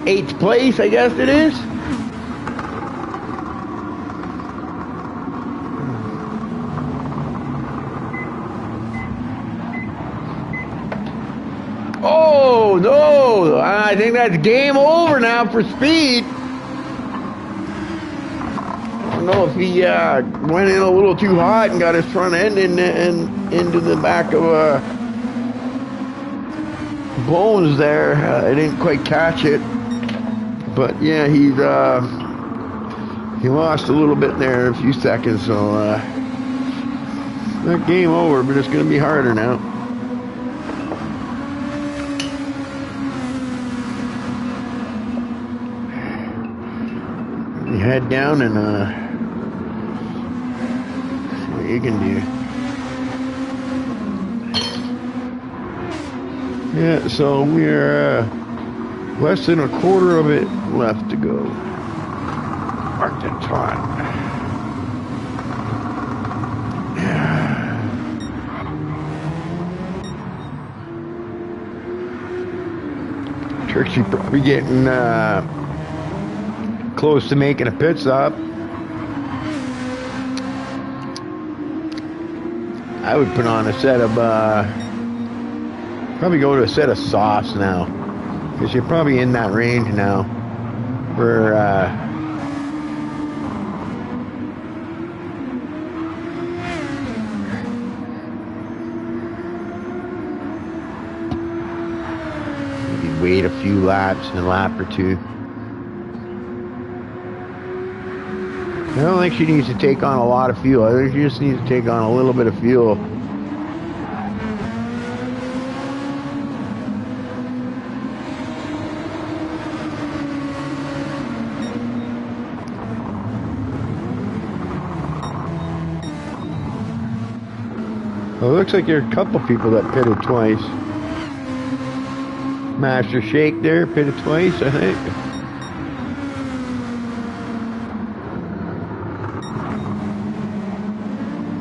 8th place, I guess it is. Oh, no. I think that's game over now for Speed. I don't know if he went in a little too hot and got his front end into the back of Bones there. I didn't quite catch it. But yeah, he lost a little bit there in a few seconds. So not game over, but it's going to be harder now. You head down and see what you can do. Yeah, so we're less than a quarter of it left to go. Mark the time. Trixie probably getting close to making a pit stop. I would put on a set of probably go to a set of softs now, because you're probably in that range now for maybe wait a few laps, a lap or two. I don't think she needs to take on a lot of fuel. I think she just needs to take on a little bit of fuel. Well, it looks like there are a couple people that pitted twice. Master Shake there, pitted twice, I think.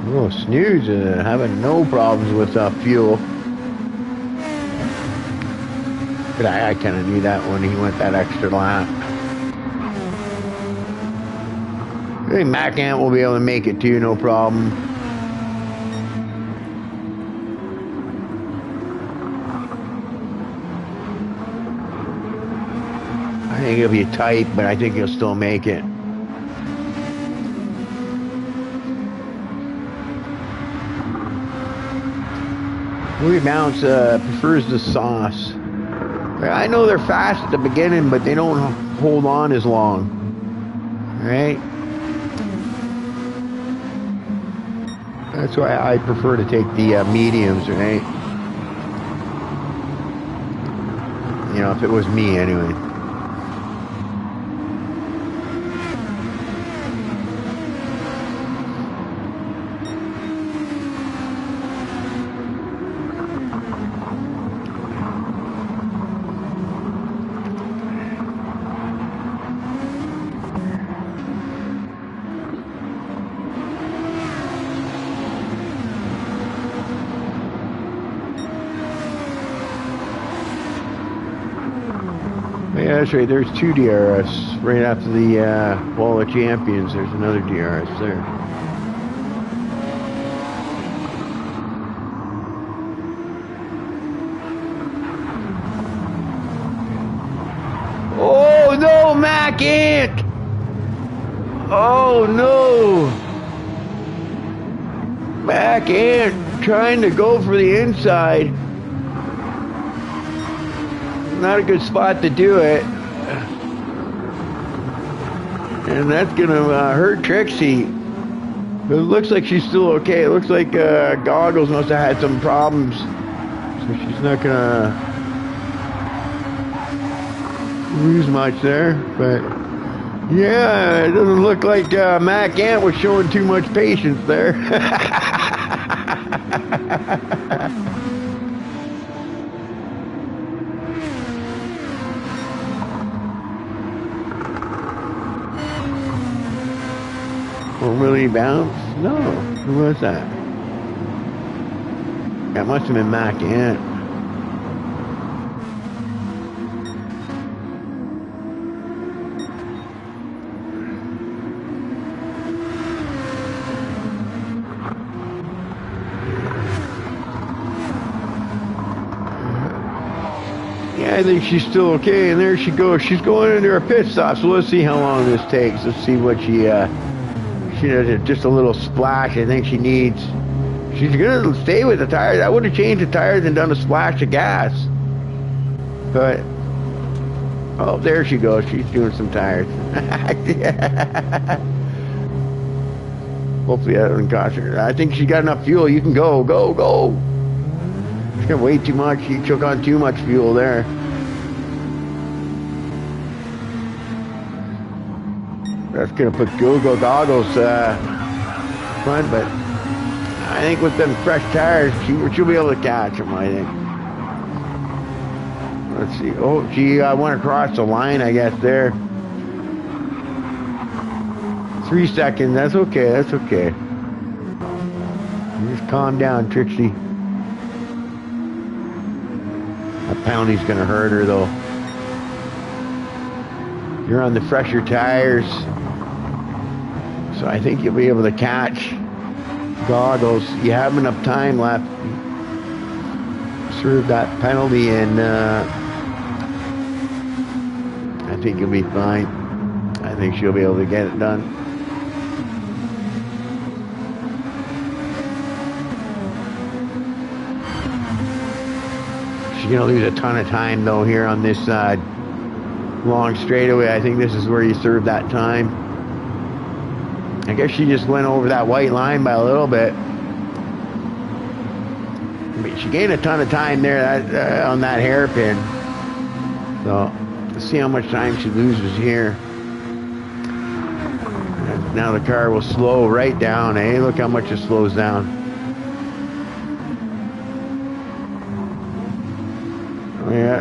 Oh, Snooze having no problems with fuel. But I kind of knew that when he went that extra lap. I think Mac Ant will be able to make it too, no problem. I think he'll be tight, but I think he'll still make it. Louis Bounce prefers the sauce. I know they're fast at the beginning, but they don't hold on as long. Right? That's why I prefer to take the mediums, right? You know, if it was me anyway. Yeah, that's right. There's two DRS right after the Wall of Champions. There's another DRS there. Oh no, Mac Ant! Oh no! Mac Ant trying to go for the inside. Not a good spot to do it, and that's gonna hurt Trixie. But it looks like she's still okay. It looks like Goggles must have had some problems, so she's not gonna lose much there. But yeah, it doesn't look like Mac Ant was showing too much patience there. Or will he bounce? No. Who was that? That must have been Mac Ant. Yeah, I think she's still okay, and there she goes. She's going into her pit stop, so let's see how long this takes. Let's see what she does. Just a little splash, I think she needs. She's gonna stay with the tires. I would have changed the tires and done a splash of gas. But, oh, there she goes. She's doing some tires. Hopefully that doesn't cost her. I think she got enough fuel. You can go, go, go. She's got way too much. She took on too much fuel there. That's gonna put Google Goggles front, but I think with them fresh tires, she'll be able to catch them, I think. Let's see. Oh, she went across the line, I guess, there. 3 seconds. That's okay. That's okay. Just calm down, Trixie. That pounding's gonna hurt her, though. You're on the fresher tires, so I think you'll be able to catch Goggles. You have enough time left. Serve that penalty, and I think you'll be fine. I think she'll be able to get it done. She's gonna lose a ton of time though here on this long straightaway. I think this is where you serve that time. I guess she just went over that white line by a little bit. But she gained a ton of time there on that hairpin. So let's see how much time she loses here. Now the car will slow right down. Hey, look how much it slows down.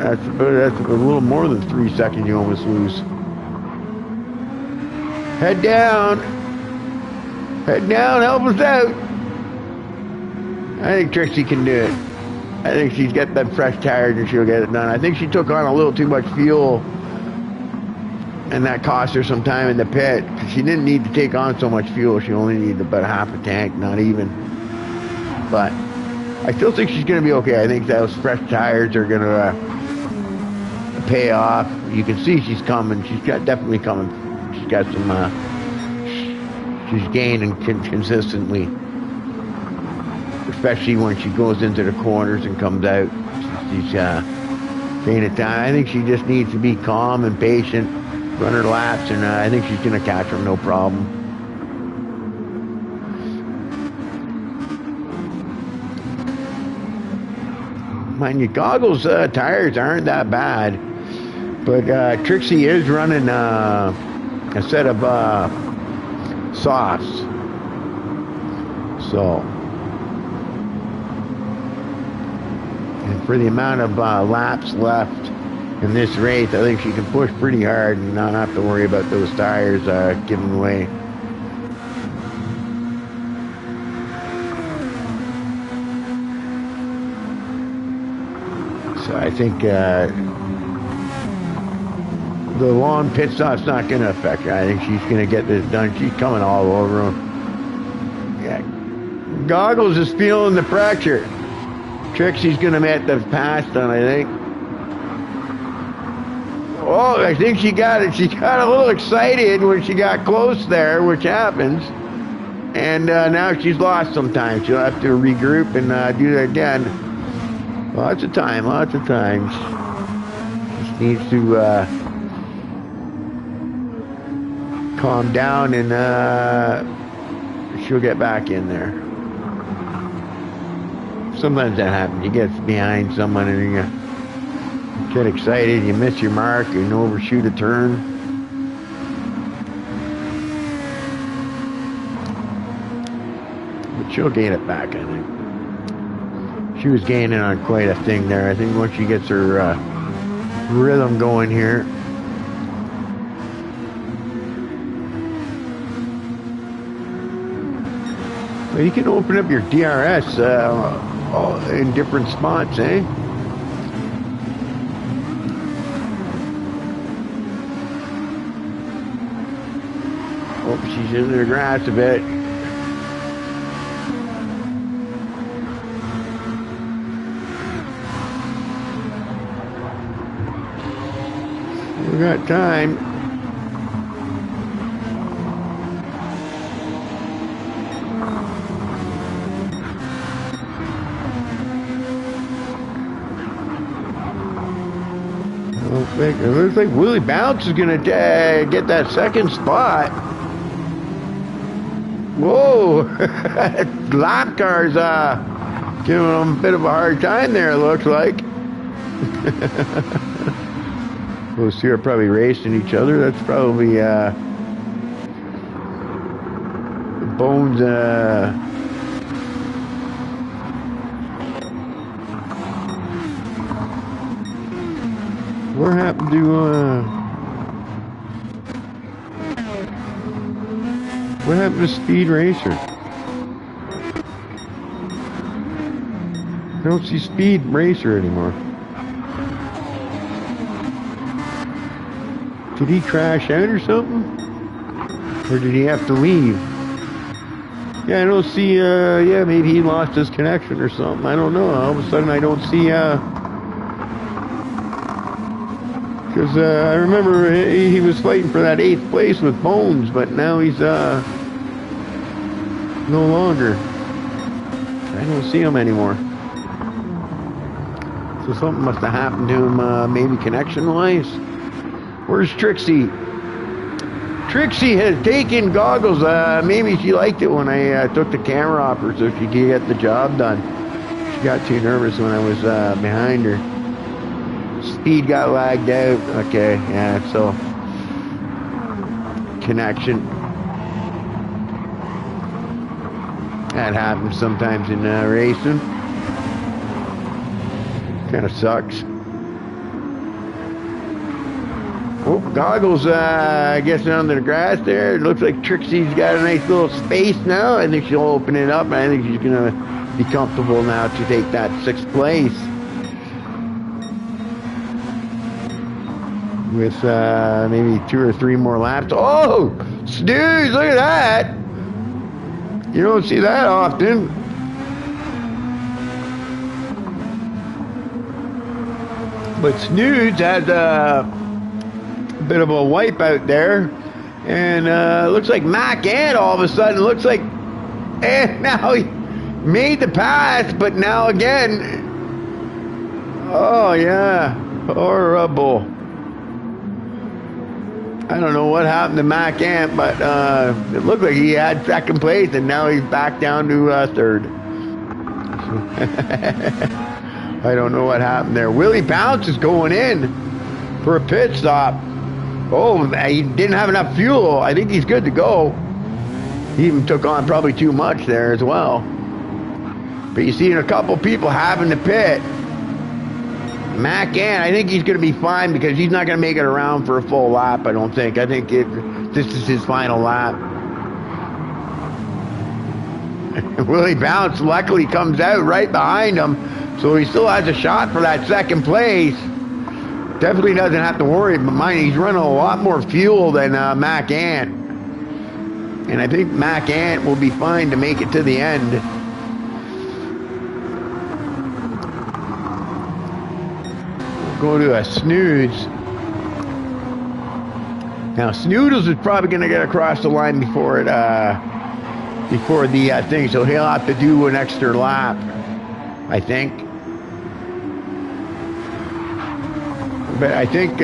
That's a little more than 3 seconds you almost lose. Head down. Head down, help us out. I think Trixie can do it. I think she's got them fresh tires and she'll get it done. I think she took on a little too much fuel, and that cost her some time in the pit. She didn't need to take on so much fuel. She only needed about half a tank, not even. But I still think she's going to be okay. I think those fresh tires are going to pay off. You can see she's coming. She's definitely coming. She's got some. She's gaining consistently, especially when she goes into the corners and comes out. She's gaining time. I think she just needs to be calm and patient, run her laps, and I think she's going to catch them no problem. Mind you, Goggles' tires aren't that bad, but Trixie is running a set of softs. So, and for the amount of laps left in this race, I think she can push pretty hard and not have to worry about those tires giving way. So I think the long pit stop's not going to affect her. I think she's going to get this done. She's coming all over him. Yeah. Goggles is feeling the pressure. Trixie's going to make the pass done, I think. Oh, I think she got it. She got a little excited when she got close there, which happens. And now she's lost some time. She'll have to regroup and do that again. Lots of time, lots of times. Just needs to calm down and she'll get back in there. Sometimes that happens. You get behind someone and you get excited, you miss your mark, and overshoot a turn. But she'll gain it back, I think. She was gaining on quite a thing there. I think once she gets her rhythm going here. Well, you can open up your DRS in different spots, eh? Oh, she's in the grass a bit. We got time. It looks like Willie Bounce is going to get that second spot. Whoa! Lap cars giving them a bit of a hard time there, it looks like. Those two are probably racing each other. That's probably Bones. What happened to what happened to Speed Racer? I don't see Speed Racer anymore. Did he crash out or something? Or did he have to leave? Yeah, I don't see, yeah, maybe he lost his connection or something. I don't know. All of a sudden I don't see, because I remember he was fighting for that 8th place with Bones, but now he's no longer. I don't see him anymore. So something must have happened to him, maybe connection-wise. Where's Trixie? Trixie has taken Goggles. Maybe she liked it when I took the camera off her so she could get the job done. She got too nervous when I was behind her. Speed got lagged out. Okay, yeah, so connection. That happens sometimes in racing. Kind of sucks. Goggles, I guess, under the grass there. It looks like Trixie's got a nice little space now. I think she'll open it up, and I think she's going to be comfortable now to take that 6th place. With maybe 2 or 3 more laps. Oh, Snooze, look at that. You don't see that often. But Snooze has a bit of a wipe out there. And looks like Mac Ant all of a sudden looks like, and now he made the pass, but now again, oh yeah, horrible. I don't know what happened to Mac Ant, but it looked like he had 2nd place, and now he's back down to 3rd. I don't know what happened there. Willie Bounce is going in for a pit stop. Oh, he didn't have enough fuel. I think he's good to go. He even took on probably too much there as well. But you see a couple people having to pit. Mac Ant, I think he's going to be fine because he's not going to make it around for a full lap, I don't think. I think this is his final lap. Willie Bounce luckily comes out right behind him, so he still has a shot for that 2nd place. Definitely doesn't have to worry, but mind, he's running a lot more fuel than Mac Ant. And I think Mac Ant will be fine to make it to the end. Go to a Snooze. Now Snoodles is probably going to get across the line before the thing, so he'll have to do an extra lap, I think. But I think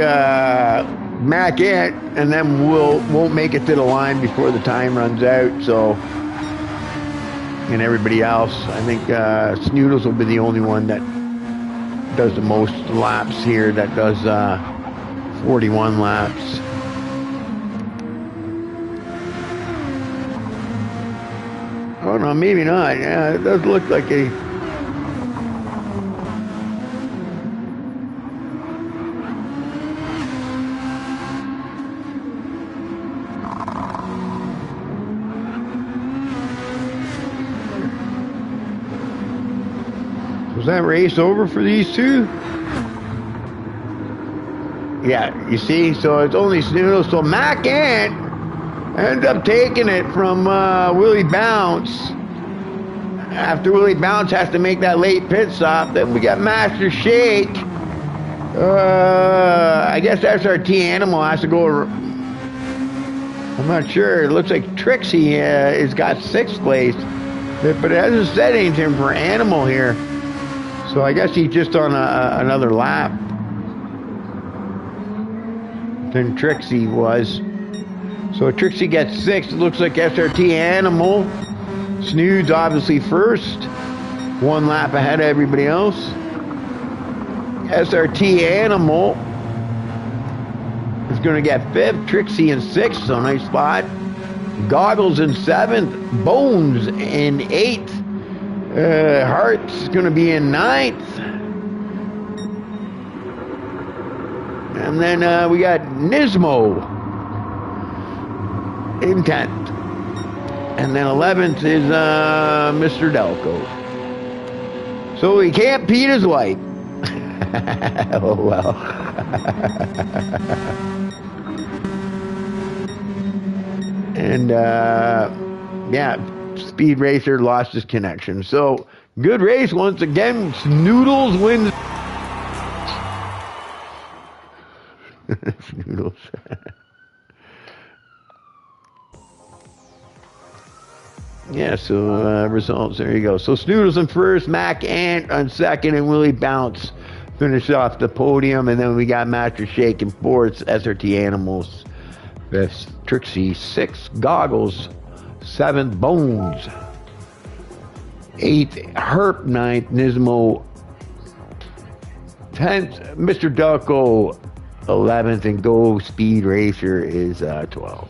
Mac Ant and them won't make it to the line before the time runs out. So, and everybody else, I think Snoodles will be the only one that does the most laps here, that does 41 laps. Oh no, maybe not. Yeah, it does look like a... Was that race over for these two? Yeah, you see, so it's only Snoodles. So Mac Ant ends up taking it from Willie Bounce. After Willie Bounce has to make that late pit stop, then we got Master Shake. I guess SRT Animal has to go. I'm not sure. It looks like Trixie has got 6th place, but it hasn't said anything for Animal here. So I guess he's just on another lap than Trixie was. So Trixie gets 6th. It looks like SRT Animal. Snooze obviously 1st. 1 lap ahead of everybody else. SRT Animal is going to get 5th. Trixie in 6th, so nice spot. Goggles in 7th. Bones in 8th. Hart's going to be in 9th. And then we got Nismo in 10th. And then 11th is Mr. Delco. So he can't beat his wife. Oh, well. And, yeah. Speed Racer lost his connection. So, good race once again. Snoodles wins. Snoodles. Yeah, so results, there you go. So, Snoodles in 1st, Mac Ant on 2nd, and Willie Bounce finish off the podium. And then we got Master Shake in 4th, SRT Animals 5th, Trixie 6th, Goggles 7th, Bones 8th, Herp 9th, Nismo 10th, Mr. Delco 11th, and Go Speed Racer is 12th.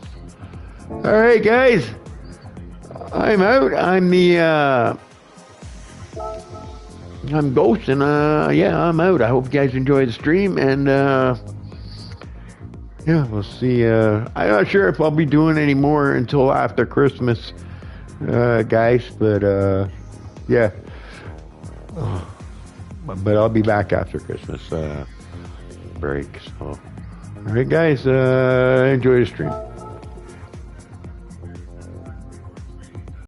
All right, guys, I'm out. I'm Ghost, and yeah, I'm out. I hope you guys enjoy the stream, and yeah, we'll see. I'm not sure if I'll be doing any more until after Christmas, guys. But yeah, but I'll be back after Christmas break. So, all right, guys, enjoy the stream.